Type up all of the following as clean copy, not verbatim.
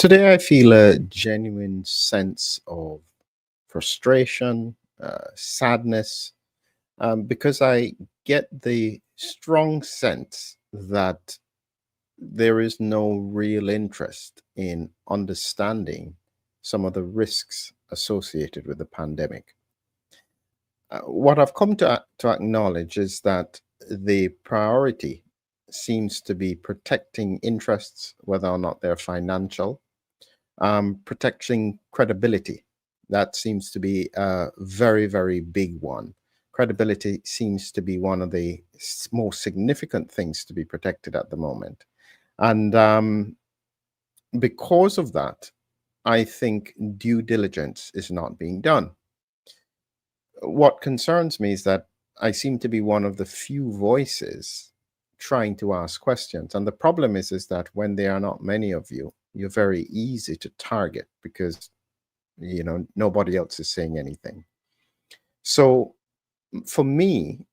Today, I feel a genuine sense of frustration, sadness, because I get the strong sense that there is no real interest in understanding some of the risks associated with the pandemic. What I've come to acknowledge is that the priority seems to be protecting interests, whether or not they're financial, protecting credibility. That seems to be a very, very big one. Credibility seems to be one of the most significant things to be protected at the moment. And because of that, I think due diligence is not being done. What concerns me is that I seem to be one of the few voices trying to ask questions. And the problem is that when there are not many of you, you're very easy to target because nobody else is saying anything. So for me,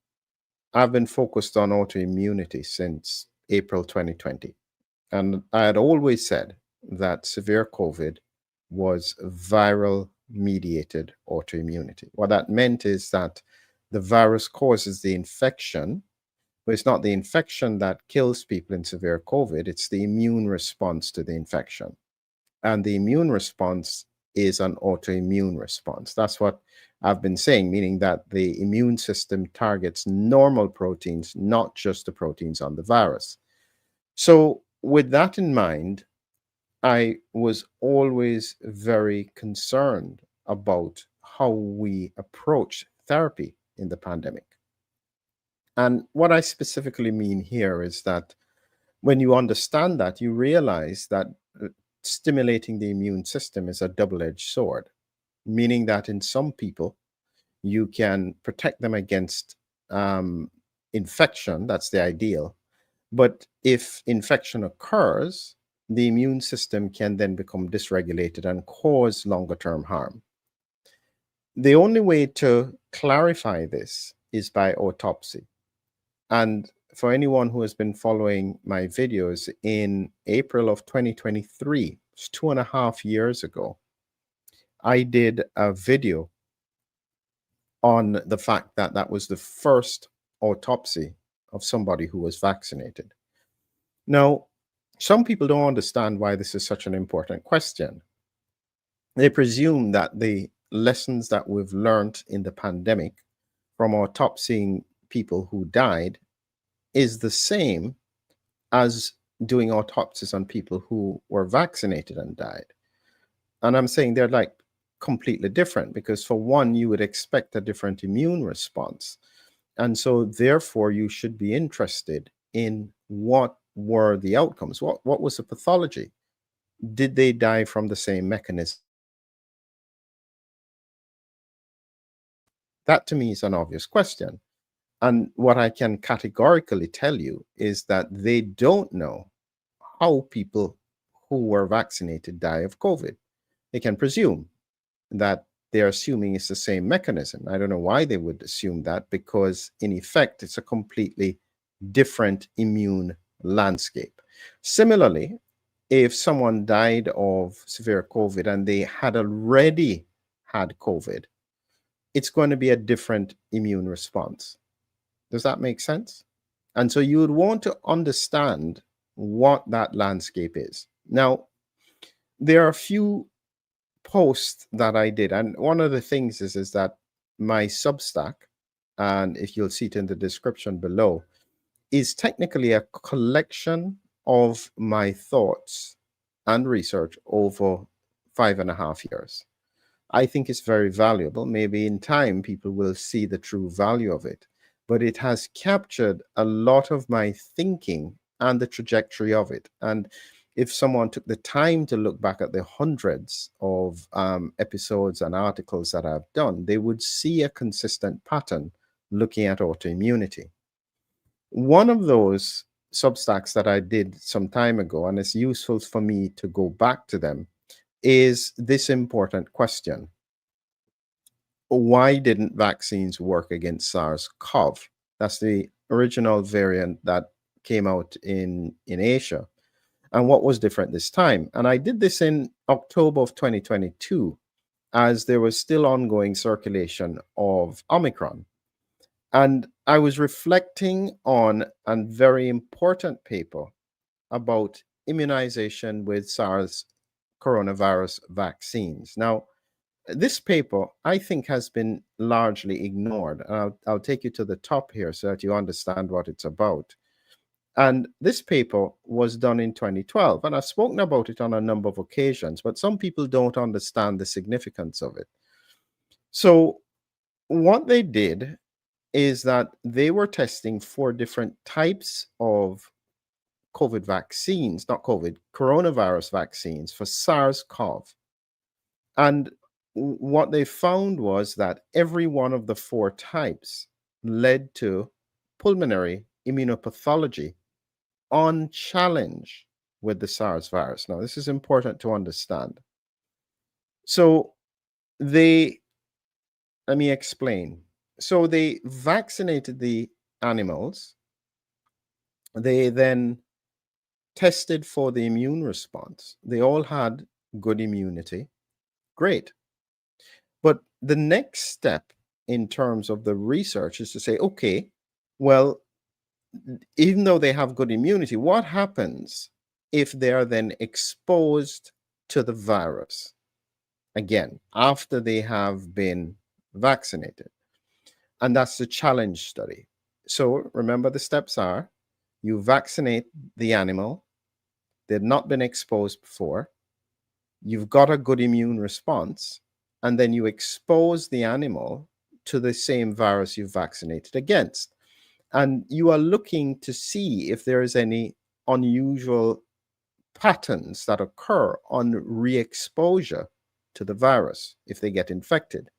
I've been focused on autoimmunity since April 2020. And I had always said that severe COVID was viral mediated autoimmunity. What that meant is that the virus causes the infection, but it's not the infection that kills people in severe COVID, it's the immune response to the infection. And the immune response is an autoimmune response. That's what I've been saying, meaning that the immune system targets normal proteins, not just the proteins on the virus. So, with that in mind, I was always very concerned about how we approach therapy in the pandemic. And what I specifically mean here is that when you understand that, you realize that stimulating the immune system is a double-edged sword, meaning that in some people, you can protect them against infection. That's the ideal. But if infection occurs, the immune system can then become dysregulated and cause longer term harm. The only way to clarify this is by autopsy. And for anyone who has been following my videos, in April of 2023, it's 2.5 years ago, I did a video on the fact that that was the first autopsy of somebody who was vaccinated. Now, some people don't understand why this is such an important question. They presume that the lessons that we've learned in the pandemic from autopsying people who died is the same as doing autopsies on people who were vaccinated and died. And I'm saying they're like completely different because, for one, you would expect a different immune response. And so therefore you should be interested in what were the outcomes. What was the pathology? Did they die from the same mechanism? That to me is an obvious question. And what I can categorically tell you is that they don't know how people who were vaccinated die of COVID. They can presume that they're assuming it's the same mechanism. I don't know why they would assume that, because in effect, it's a completely different immune landscape. Similarly, if someone died of severe COVID and they had already had COVID, it's going to be a different immune response. Does that make sense? And so you would want to understand what that landscape is. Now, there are a few posts that I did, and one of the things is that my Substack, and if you'll see it in the description below, is technically a collection of my thoughts and research over 5.5 years. I think it's very valuable. Maybe in time people will see the true value of it, but it has captured a lot of my thinking and the trajectory of it. And if someone took the time to look back at the hundreds of episodes and articles that I've done, they would see a consistent pattern looking at autoimmunity. One of those Substacks that I did some time ago, and it's useful for me to go back to them, is this important question. Why didn't vaccines work against SARS-CoV? That's the original variant that came out in Asia. and what was different this time. And I did this in October of 2022, as there was still ongoing circulation of Omicron. And I was reflecting on a very important paper about immunization with SARS coronavirus vaccines. Now, this paper, I think, has been largely ignored. I'll take you to the top here so that you understand what it's about. And this paper was done in 2012, and I've spoken about it on a number of occasions, but some people don't understand the significance of it. So, what they did is that they were testing 4 different types of COVID vaccines, not COVID, coronavirus vaccines for SARS-CoV. And what they found was that every one of the 4 types led to pulmonary immunopathology on challenge with the SARS virus. Now, this is important to understand. So let me explain. So they vaccinated the animals. They then tested for the immune response. They all had good immunity. Great. But the next step in terms of the research is to say, okay, well, even though they have good immunity, what happens if they are then exposed to the virus again after they have been vaccinated? And that's the challenge study. So remember, the steps are: you vaccinate the animal, they've not been exposed before, you've got a good immune response, and then you expose the animal to the same virus you've vaccinated against. And you are looking to see if there is any unusual patterns that occur on re-exposure to the virus if they get infected.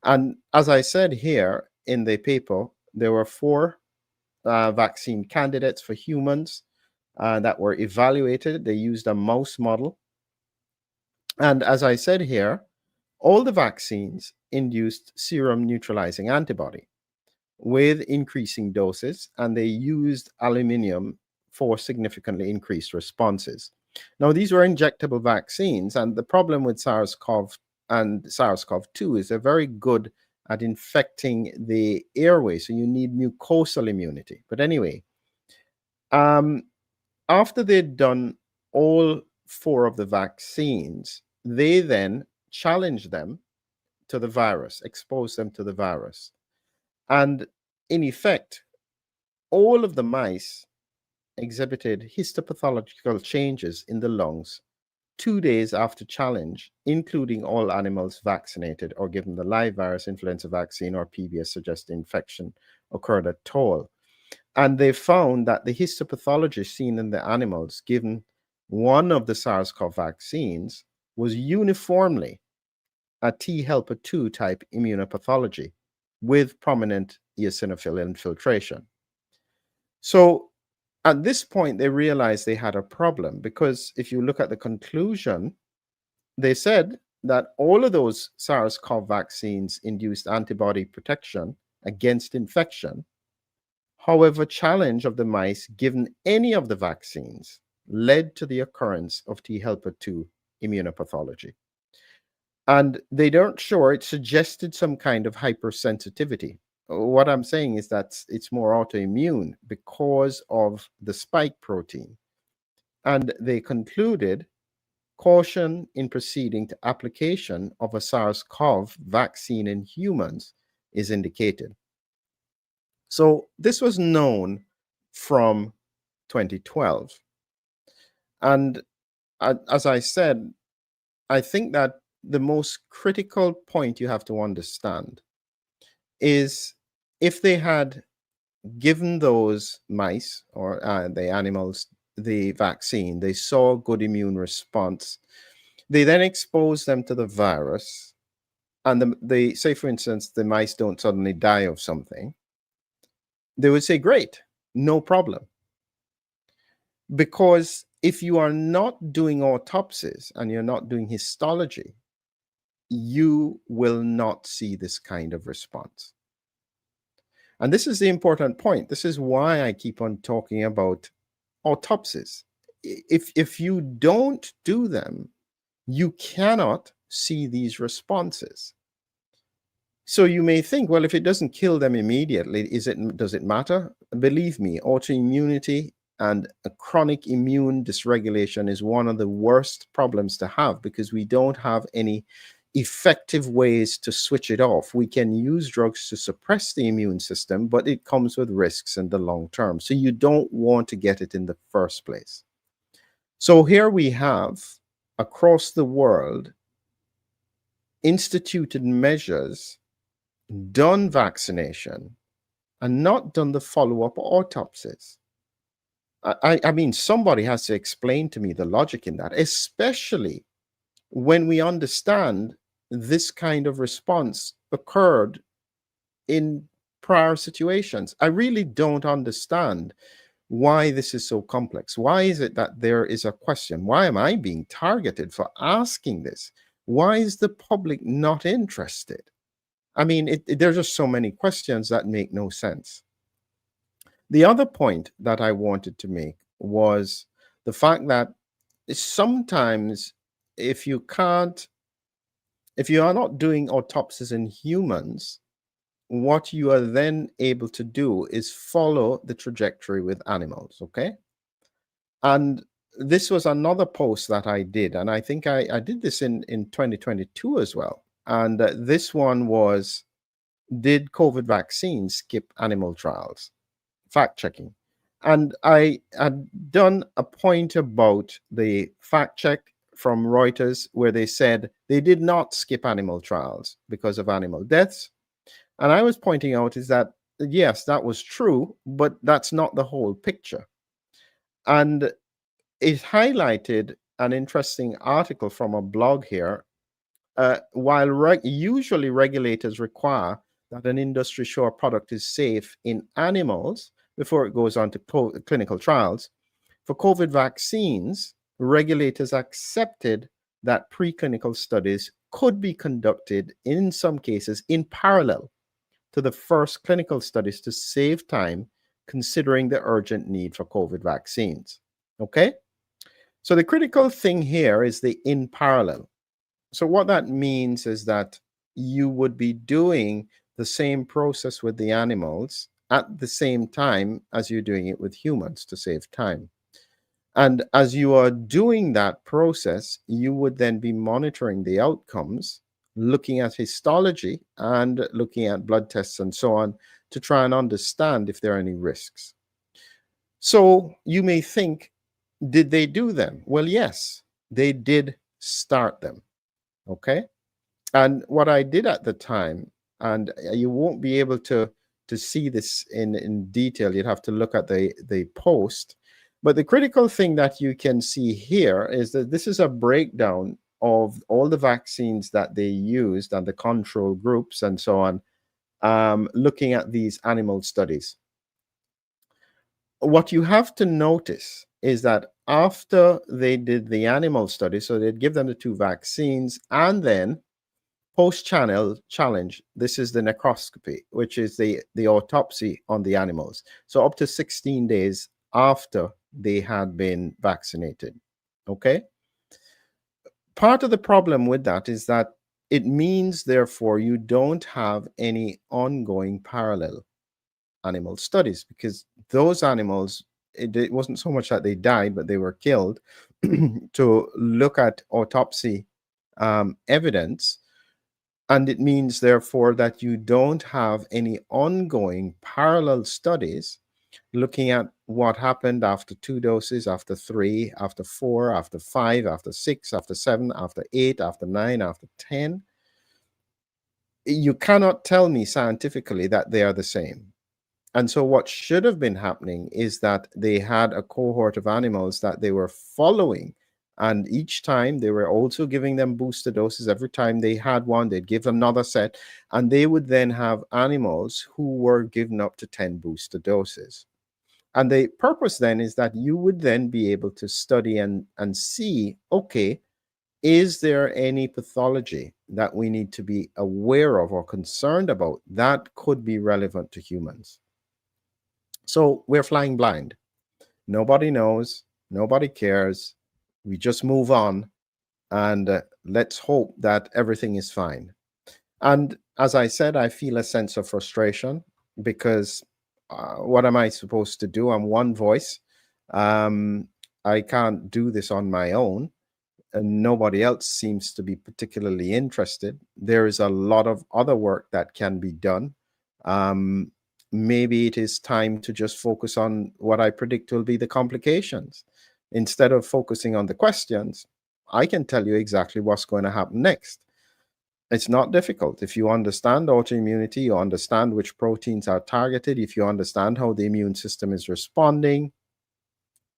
And as I said here in the paper, there were 4 vaccine candidates for humans that were evaluated. They used a mouse model. And as I said here, all the vaccines induced serum neutralizing antibody with increasing doses, and they used aluminum for significantly increased responses. Now, these were injectable vaccines, and the problem with SARS-CoV and SARS-CoV-2 is they're very good at infecting the airway, so you need mucosal immunity. But anyway, after they'd done all 4 of the vaccines, they then challenged them to the virus, exposed them to the virus. And in effect, all of the mice exhibited histopathological changes in the lungs 2 days after challenge, including all animals vaccinated or given the live virus influenza vaccine or PBS suggested infection occurred at all. And they found that the histopathology seen in the animals given one of the SARS-CoV vaccines was uniformly a T helper 2 type immunopathology with prominent eosinophil infiltration. So at this point, they realized they had a problem, because if you look at the conclusion, they said that all of those SARS-CoV vaccines induced antibody protection against infection. However, challenge of the mice given any of the vaccines led to the occurrence of T helper 2 immunopathology. And they don't show it suggested some kind of hypersensitivity. What I'm saying is that it's more autoimmune because of the spike protein. And they concluded caution in proceeding to application of a SARS-CoV vaccine in humans is indicated. So this was known from 2012. And as I said, I think that the most critical point you have to understand is if they had given those mice or the animals the vaccine, they saw good immune response. They then expose them to the virus, and they say, for instance, the mice don't suddenly die of something. They would say, great, no problem. Because if you are not doing autopsies and you're not doing histology, you will not see this kind of response. And this is the important point. This is why I keep on talking about autopsies. if you don't do them, you cannot see these responses. So you may think, well, if it doesn't kill them immediately, does it matter? Believe me, autoimmunity and a chronic immune dysregulation is one of the worst problems to have, because we don't have any effective ways to switch it off. We can use drugs to suppress the immune system, but it comes with risks in the long term. So you don't want to get it in the first place. So here we have, across the world, instituted measures, done vaccination, and not done the follow-up autopsies. I mean, somebody has to explain to me the logic in that, especially when we understand this kind of response occurred in prior situations. I really don't understand why this is so complex. Why is it that there is a question? Why am I being targeted for asking this? Why is the public not interested? I mean, there's just so many questions that make no sense. The other point that I wanted to make was the fact that sometimes if you are not doing autopsies in humans, what you are then able to do is follow the trajectory with animals, okay? And this was another post that I did, and I think I did this in 2022 as well. And this one was, did COVID vaccines skip animal trials? Fact checking. And I had done a point about the fact check from Reuters where they said they did not skip animal trials because of animal deaths. And I was pointing out is that, yes, that was true, but that's not the whole picture. And it highlighted an interesting article from a blog here. While usually regulators require that an industry show a product is safe in animals before it goes on to clinical trials, for COVID vaccines, regulators accepted that preclinical studies could be conducted in some cases in parallel to the first clinical studies to save time, considering the urgent need for COVID vaccines. Okay? So the critical thing here is the in parallel. So what that means is that you would be doing the same process with the animals at the same time as you're doing it with humans to save time. And as you are doing that process, you would then be monitoring the outcomes, looking at histology and looking at blood tests and so on to try and understand if there are any risks. So you may think, did they do them? Well, yes, they did start them. Okay. And what I did at the time, and you won't be able to see this in detail, you'd have to look at the post. But the critical thing that you can see here is that this is a breakdown of all the vaccines that they used and the control groups and so on, looking at these animal studies. What you have to notice is that after they did the animal study, so they'd give them the two vaccines, and then post-channel challenge, this is the necroscopy, which is the autopsy on the animals. So up to 16 days after they had been vaccinated. Okay? Part of the problem with that is that it means, therefore, you don't have any ongoing parallel animal studies, because those animals, it wasn't so much that they died, but they were killed to look at autopsy evidence. And it means, therefore, that you don't have any ongoing parallel studies looking at what happened after 2 doses, after 3, after 4, after 5, after 6, after 7, after 8, after 9, after 10. You cannot tell me scientifically that they are the same. And so what should have been happening is that they had a cohort of animals that they were following. And each time they were also giving them booster doses. Every time they had one, they'd give another set. And they would then have animals who were given up to 10 booster doses. And the purpose then is that you would then be able to study and see, okay, is there any pathology that we need to be aware of or concerned about that could be relevant to humans? So we're flying blind. Nobody knows. Nobody cares. We just move on, and let's hope that everything is fine. And as I said, I feel a sense of frustration because what am I supposed to do? I'm one voice. I can't do this on my own, and nobody else seems to be particularly interested. There is a lot of other work that can be done. Maybe it is time to just focus on what I predict will be the complications. Instead of focusing on the questions, I can tell you exactly what's going to happen next. It's not difficult. If you understand autoimmunity, you understand which proteins are targeted, if you understand how the immune system is responding,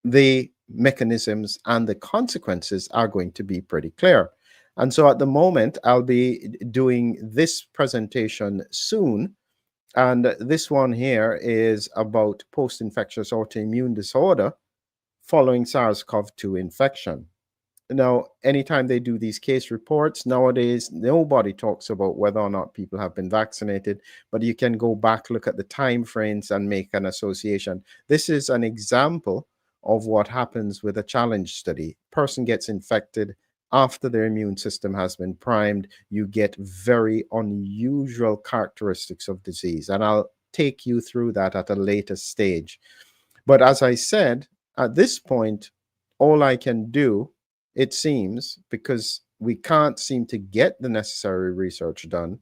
the mechanisms and the consequences are going to be pretty clear. And so at the moment, I'll be doing this presentation soon. And this one here is about post-infectious autoimmune disorder following SARS-CoV-2 infection. Now, anytime they do these case reports, nowadays, nobody talks about whether or not people have been vaccinated, but you can go back, look at the time frames and make an association. This is an example of what happens with a challenge study. Person gets infected after their immune system has been primed. You get very unusual characteristics of disease, and I'll take you through that at a later stage. But as I said, at this point, all I can do, it seems, because we can't seem to get the necessary research done,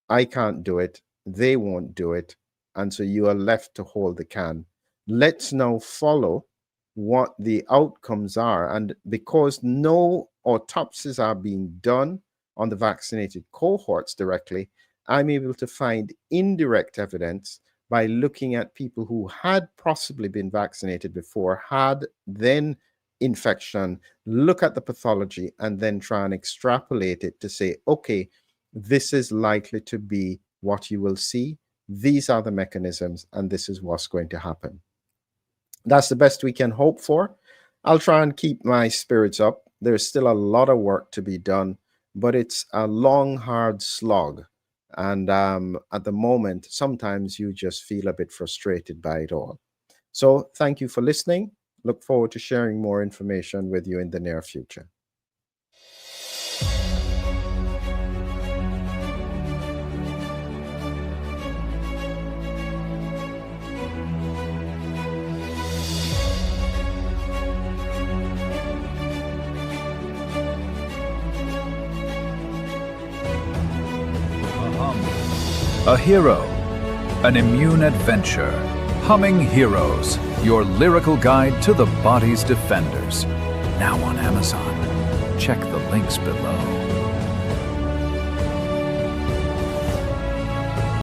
I can't do it, they won't do it, and so you are left to hold the can. Let's now follow what the outcomes are, and because no autopsies are being done on the vaccinated cohorts directly, I'm able to find indirect evidence by looking at people who had possibly been vaccinated before, had then infection, look at the pathology, and then try and extrapolate it to say, okay, this is likely to be what you will see. These are the mechanisms, and this is what's going to happen. That's the best we can hope for. I'll try and keep my spirits up. There's still a lot of work to be done, but it's a long, hard slog. And at the moment, sometimes you just feel a bit frustrated by it all. So thank you for listening. Look forward to sharing more information with you in the near future. A hero, an immune adventure. Humming Heroes, your lyrical guide to the body's defenders. Now on Amazon. Check the links below.